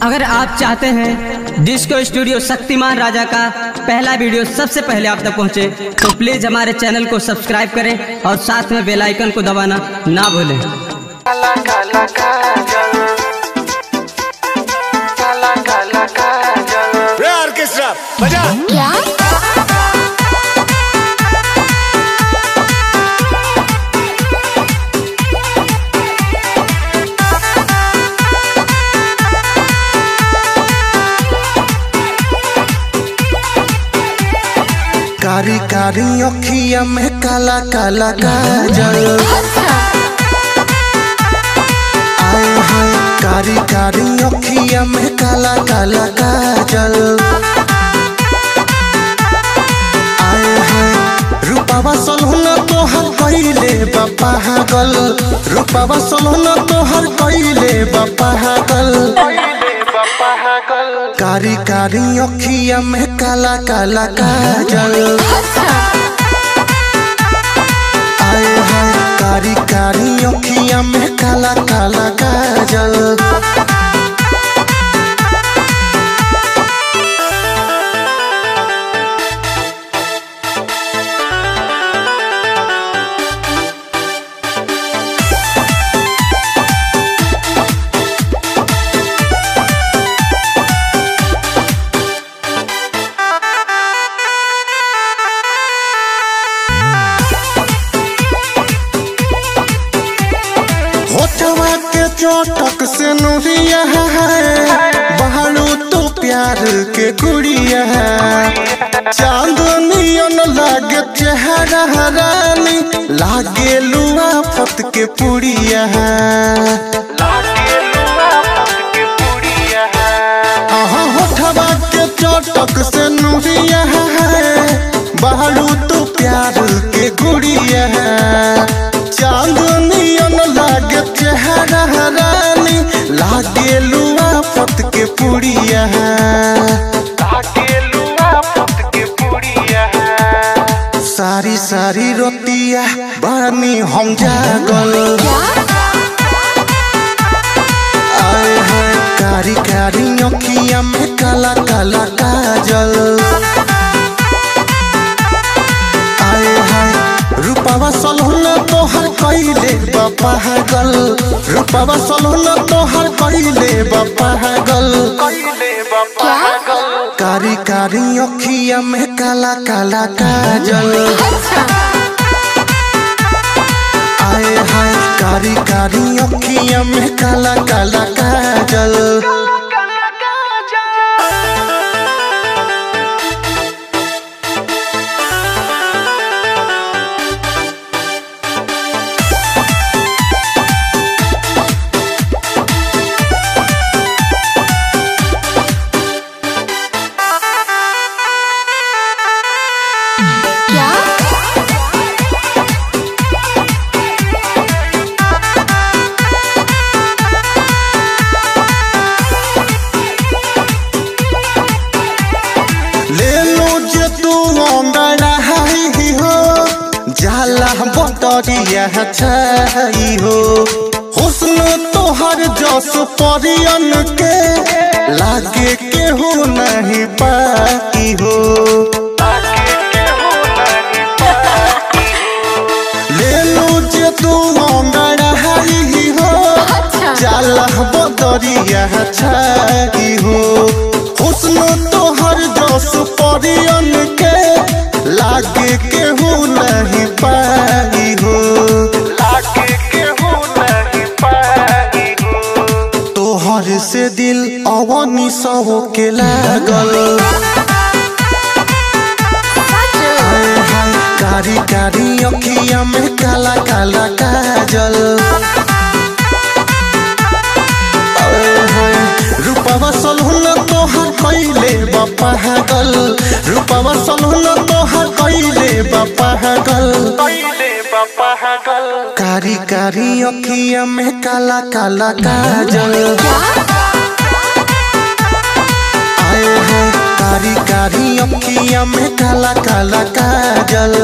अगर आप चाहते हैं डिस्को स्टूडियो शक्तिमान राजा का पहला वीडियो सबसे पहले आप तक पहुंचे तो प्लीज हमारे चैनल को सब्सक्राइब करें और साथ में बेल आइकन को दबाना ना भूलें। काला काला काजल, काला काला काजल। रे ऑर्केस्ट्रा बजा। क्या? कारी कारी अखिया में काला काला काजल, आए हाय कारी कारी अखिया में काला काला काजल, आए हाय रूपावा सलहुना तोहर कइले बा पागल, रूपावा सलहुना तोहर कइले बा पागल, कारी कारी अखिया में काला काला काजल, आए हाय कारी कारी अखिया में काला काला काजल। होठवा के चोटक से नुरिया है, बहारू तो प्यार के गुड़िया है, चांदनियन लागे चेहरा रानी, लागे लुआ फत के पुड़िया है, होठवा के चोटक से नुरिया है, बहारू तो प्यार के गुड़िया है, चांदनियन लागे चेहरा रानी, लागे लुआ फत के पुड़िया है, लागे लुआ फत के पुड़िया है। सारी सारी रोतिया बानी हम जागल, आए हैं कारी कारी अखिया में काला काला काजल, आए हैं रूपावा सलहुना तोहर कइले बा पागल, रूपावा सलहुना तोहर कइले बा पागल, कारी कारी अखिया में काला काला काजल, आए हाय कारी कारी अखिया में काला काला काजल। जाला बटरिया छाई हो, हुस्न तोहर जस परियन के, लागे केहू नहीं पाई हो, ले लो जे तू अंगड़ाई हो, जाला बटरिया छाई हो, हुस्न तोहर जस परियन के, लागे केहू नहीं पाई हो, लागे केहू नहीं पाई हो, तोहर से दिल अवनी सब के लागल, हाय हाय कारी कारी अखिया में काला काला काजल, रूपावा सलहुना तोहर कइले बा पागल, रूपावा सलहुना तोहर कइले बा पागल, कारी कारी अखिया में काला काला काजल, आए हैं कारी कारी अखिया में काला काला काजल।